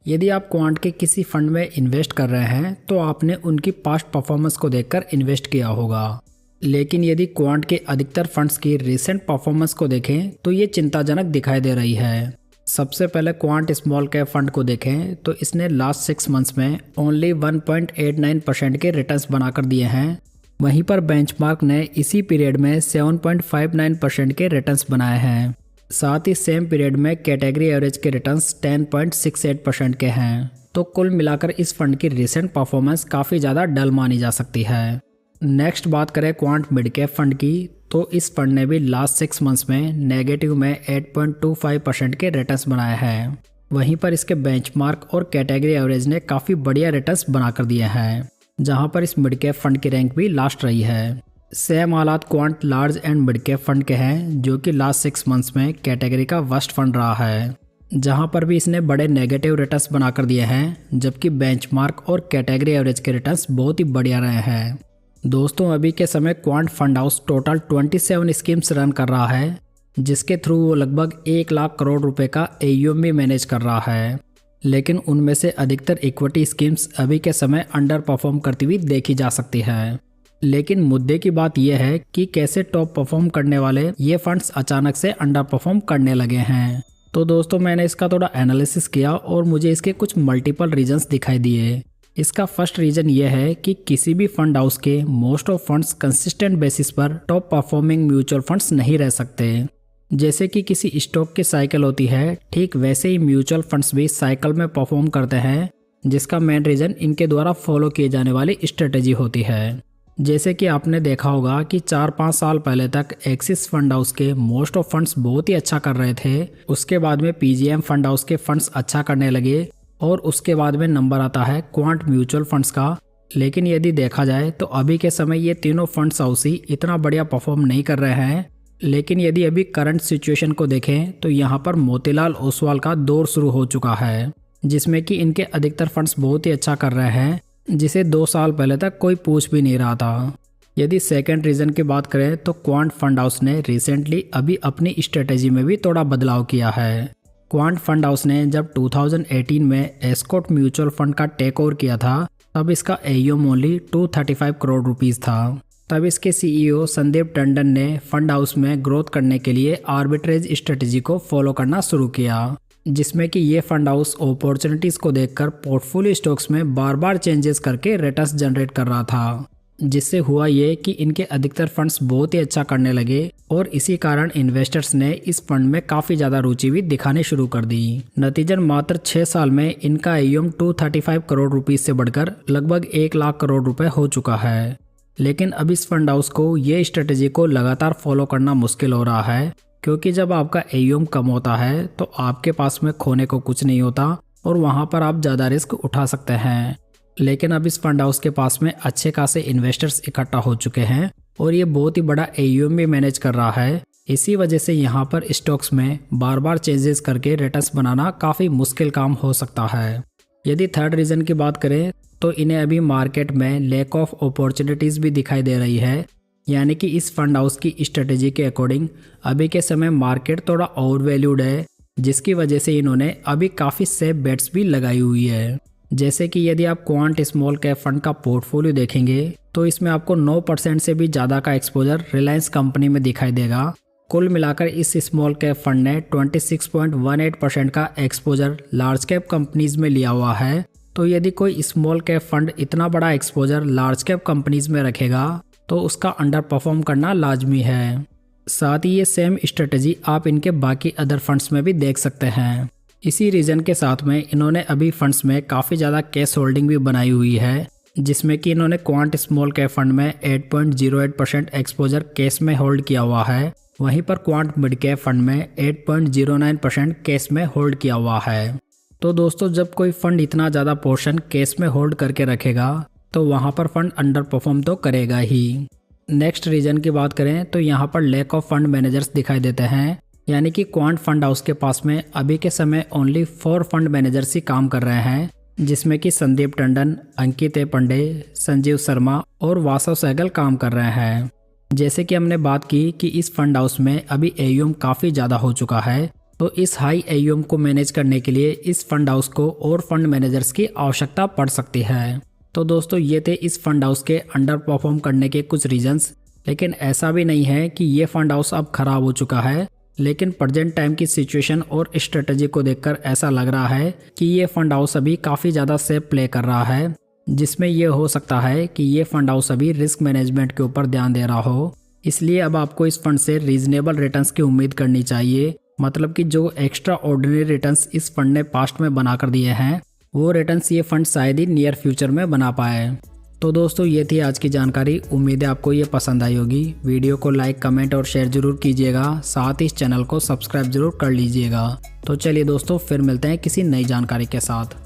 यदि आप क्वांट के किसी फंड में इन्वेस्ट कर रहे हैं तो आपने उनकी पास्ट परफॉर्मेंस को देखकर इन्वेस्ट किया होगा। लेकिन यदि क्वांट के अधिकतर फंड्स की रिसेंट परफॉर्मेंस को देखें तो ये चिंताजनक दिखाई दे रही है। सबसे पहले क्वांट स्मॉल कैप फंड को देखें तो इसने लास्ट 6 मंथ्स में ओनली 1.89% के रिटर्न्स बनाकर दिए हैं। वहीं पर बेंचमार्क ने इसी पीरियड में 7.59% के रिटर्न्स बनाए हैं। साथ ही सेम पीरियड में कैटेगरी एवरेज के रिटर्न्स 10.68% के हैं। तो कुल मिलाकर इस फंड की रिसेंट परफॉर्मेंस काफ़ी ज़्यादा डल मानी जा सकती है। नेक्स्ट बात करें क्वांट मिड कैप फंड की तो इस फंड ने भी लास्ट 6 मंथ्स में नेगेटिव में 8.25% के रिटर्न्स बनाए हैं। वहीं पर इसके बेंचमार्क और कैटेगरी एवरेज ने काफ़ी बढ़िया रिटर्न्स बनाकर दिए हैं, जहां पर इस मिड कैप फंड की रैंक भी लास्ट रही है। सेम हालात quant large and mid cap fund के हैं, जो कि लास्ट 6 मंथ्स में कैटेगरी का वर्स्ट फंड रहा है, जहां पर भी इसने बड़े नेगेटिव रिटर्न्स बनाकर दिए हैं, जबकि बेंचमार्क और कैटेगरी एवरेज के रिटर्न्स बहुत ही बढ़िया रहे हैं। दोस्तों अभी के समय quant fund house total 27 schemes run कर रहा है, जिसके थ्रू वो लगभग 1 लाख करोड़ रुपए का AUM भी मैनेज कर रहा है। लेकिन उनमें से अधिकतर इक्विटी स्कीम्स अभी के समय अंडर परफॉर्म करती हुई देखी जा सकती है। लेकिन मुद्दे की बात यह है कि कैसे टॉप परफॉर्म करने वाले ये फंड्स अचानक से अंडर परफॉर्म करने लगे हैं। तो दोस्तों मैंने इसका थोड़ा एनालिसिस किया और मुझे इसके कुछ मल्टीपल रीजंस दिखाई दिए। इसका फर्स्ट रीजन ये है कि किसी भी फंड हाउस के most of funds consistent basis पर टॉप परफॉर्मिंग म्यूचुअल फंड्स नहीं रह सकते। जैसे कि किसी स्टॉक की साइकिल होती है, ठीक वैसे ही म्यूचुअल फंड्स भी साइकिल में परफॉर्म करते हैं, जिसका मेन रीजन इनके द्वारा फॉलो किए जाने वाली स्ट्रेटेजी होती है। जैसे कि आपने देखा होगा कि 4-5 साल पहले तक एक्सिस फंड हाउस के मोस्ट ऑफ फंड्स बहुत ही अच्छा कर रहे थे। उसके बाद में PGM फंड हाउस के फंड्स अच्छा करने लगे और उसके बाद में नंबर आता है क्वांट म्यूचुअल फंड्स का। लेकिन यदि देखा जाए तो अभी के समय ये तीनों फंड्स हाउस ही इतना बढ़िया परफॉर्म नहीं कर रहे हैं। लेकिन यदि अभी करंट सिचुएशन को देखें तो यहाँ पर मोतीलाल ओसवाल का दौर शुरू हो चुका है, जिसमें कि इनके अधिकतर फंड्स बहुत ही अच्छा कर रहे हैं, जिसे 2 साल पहले तक कोई पूछ भी नहीं रहा था। यदि सेकंड रीजन की बात करें तो क्वांट फंड हाउस ने रिसेंटली अभी अपनी स्ट्रेटेजी में भी थोड़ा बदलाव किया है। क्वांट फंड हाउस ने जब 2018 में एस्कॉट म्यूचुअल फंड का टेक ओवर किया था, तब इसका AUM ओनली 235 करोड़ रुपीस था। तब इसके CEO संदीप टंडन ने फंड हाउस में ग्रोथ करने के लिए आर्बिट्रेज स्ट्रेटेजी को फॉलो करना शुरू किया, जिसमें कि ये फंड हाउस अपॉर्चुनिटीज को देखकर पोर्टफोलियो स्टॉक्स में बार बार चेंजेस करके रिटर्न्स जनरेट कर रहा था, जिससे हुआ ये कि इनके अधिकतर फंड्स बहुत ही अच्छा करने लगे और इसी कारण इन्वेस्टर्स ने इस फंड में काफ़ी ज़्यादा रुचि भी दिखानी शुरू कर दी। नतीजन मात्र 6 साल में इनका AUM 235 करोड़ रुपीस से बढ़कर लगभग 1 लाख करोड़ रुपए हो चुका है। लेकिन अब इस फंड हाउस को ये स्ट्रेटेजी को लगातार फॉलो करना मुश्किल हो रहा है, क्योंकि जब आपका AUM कम होता है तो आपके पास में खोने को कुछ नहीं होता और वहाँ पर आप ज़्यादा रिस्क उठा सकते हैं। लेकिन अब इस फंड हाउस के पास में अच्छे खासे इन्वेस्टर्स इकट्ठा हो चुके हैं और ये बहुत ही बड़ा AUM भी मैनेज कर रहा है। इसी वजह से यहाँ पर स्टॉक्स में बार बार चेंजेस करके रिटर्न्स बनाना काफ़ी मुश्किल काम हो सकता है। यदि थर्ड रीज़न की बात करें तो इन्हें अभी मार्केट में लैक ऑफ अपॉर्चुनिटीज़ भी दिखाई दे रही है। यानी कि इस फंड हाउस की स्ट्रेटेजी के अकॉर्डिंग अभी के समय मार्केट थोड़ा ओवर वैल्यूड है, जिसकी वजह से इन्होंने अभी काफ़ी सेफ बेट्स भी लगाई हुई है। जैसे कि यदि आप क्वांट स्मॉल कैप फंड का पोर्टफोलियो देखेंगे तो इसमें आपको 9% से भी ज़्यादा का एक्सपोजर रिलायंस कंपनी में दिखाई देगा। कुल मिलाकर इस स्मॉल कैप फंड ने 26.18% का एक्सपोजर लार्ज कैप कंपनीज में लिया हुआ है। तो यदि कोई स्मॉल कैप फंड इतना बड़ा एक्सपोजर लार्ज कैप कंपनीज में रखेगा तो उसका अंडर परफॉर्म करना लाजमी है। साथ ही ये सेम स्ट्रेटेजी आप इनके बाकी अदर फंड्स में भी देख सकते हैं। इसी रीजन के साथ में इन्होंने अभी फंड्स में काफ़ी ज़्यादा कैश होल्डिंग भी बनाई हुई है, जिसमें कि इन्होंने क्वांट स्मॉल कैप फंड में 8.08% एक्सपोजर कैश में होल्ड किया हुआ है। वहीं पर क्वांट मिड कैप फंड में 8.09% कैश में होल्ड किया हुआ है। तो दोस्तों जब कोई फंड इतना ज़्यादा पोर्शन कैश में होल्ड करके रखेगा तो वहाँ पर फंड अंडर परफॉर्म तो करेगा ही। नेक्स्ट रीजन की बात करें तो यहाँ पर लैक ऑफ फंड मैनेजर्स दिखाई देते हैं। यानी कि क्वांट फंड हाउस के पास में अभी के समय ओनली 4 फंड मैनेजर्स ही काम कर रहे हैं, जिसमें कि संदीप टंडन, अंकित पांडे, संजीव शर्मा और वासव सहगल काम कर रहे हैं। जैसे कि हमने बात की कि इस फंड हाउस में अभी AUM काफ़ी ज़्यादा हो चुका है, तो इस हाई AUM को मैनेज करने के लिए इस फंड हाउस को और फंड मैनेजर्स की आवश्यकता पड़ सकती है। तो दोस्तों ये थे इस फंड हाउस के अंडर परफॉर्म करने के कुछ रीजंस। लेकिन ऐसा भी नहीं है कि ये फंड हाउस अब खराब हो चुका है, लेकिन प्रेजेंट टाइम की सिचुएशन और स्ट्रेटजी को देखकर ऐसा लग रहा है कि ये फंड हाउस अभी काफ़ी ज़्यादा सेफ प्ले कर रहा है, जिसमें यह हो सकता है कि ये फंड हाउस अभी रिस्क मैनेजमेंट के ऊपर ध्यान दे रहा हो। इसलिए अब आपको इस फंड से रीजनेबल रिटर्न्स की उम्मीद करनी चाहिए। मतलब कि जो एक्स्ट्रा ऑर्डिनरी रिटर्न्स इस फंड ने पास्ट में बना कर दिए हैं, वो रिटर्न्स ये फंड शायद ही नियर फ्यूचर में बना पाए। तो दोस्तों ये थी आज की जानकारी। उम्मीद है आपको ये पसंद आई होगी। वीडियो को लाइक, कमेंट और शेयर जरूर कीजिएगा। साथ ही इस चैनल को सब्सक्राइब जरूर कर लीजिएगा। तो चलिए दोस्तों, फिर मिलते हैं किसी नई जानकारी के साथ।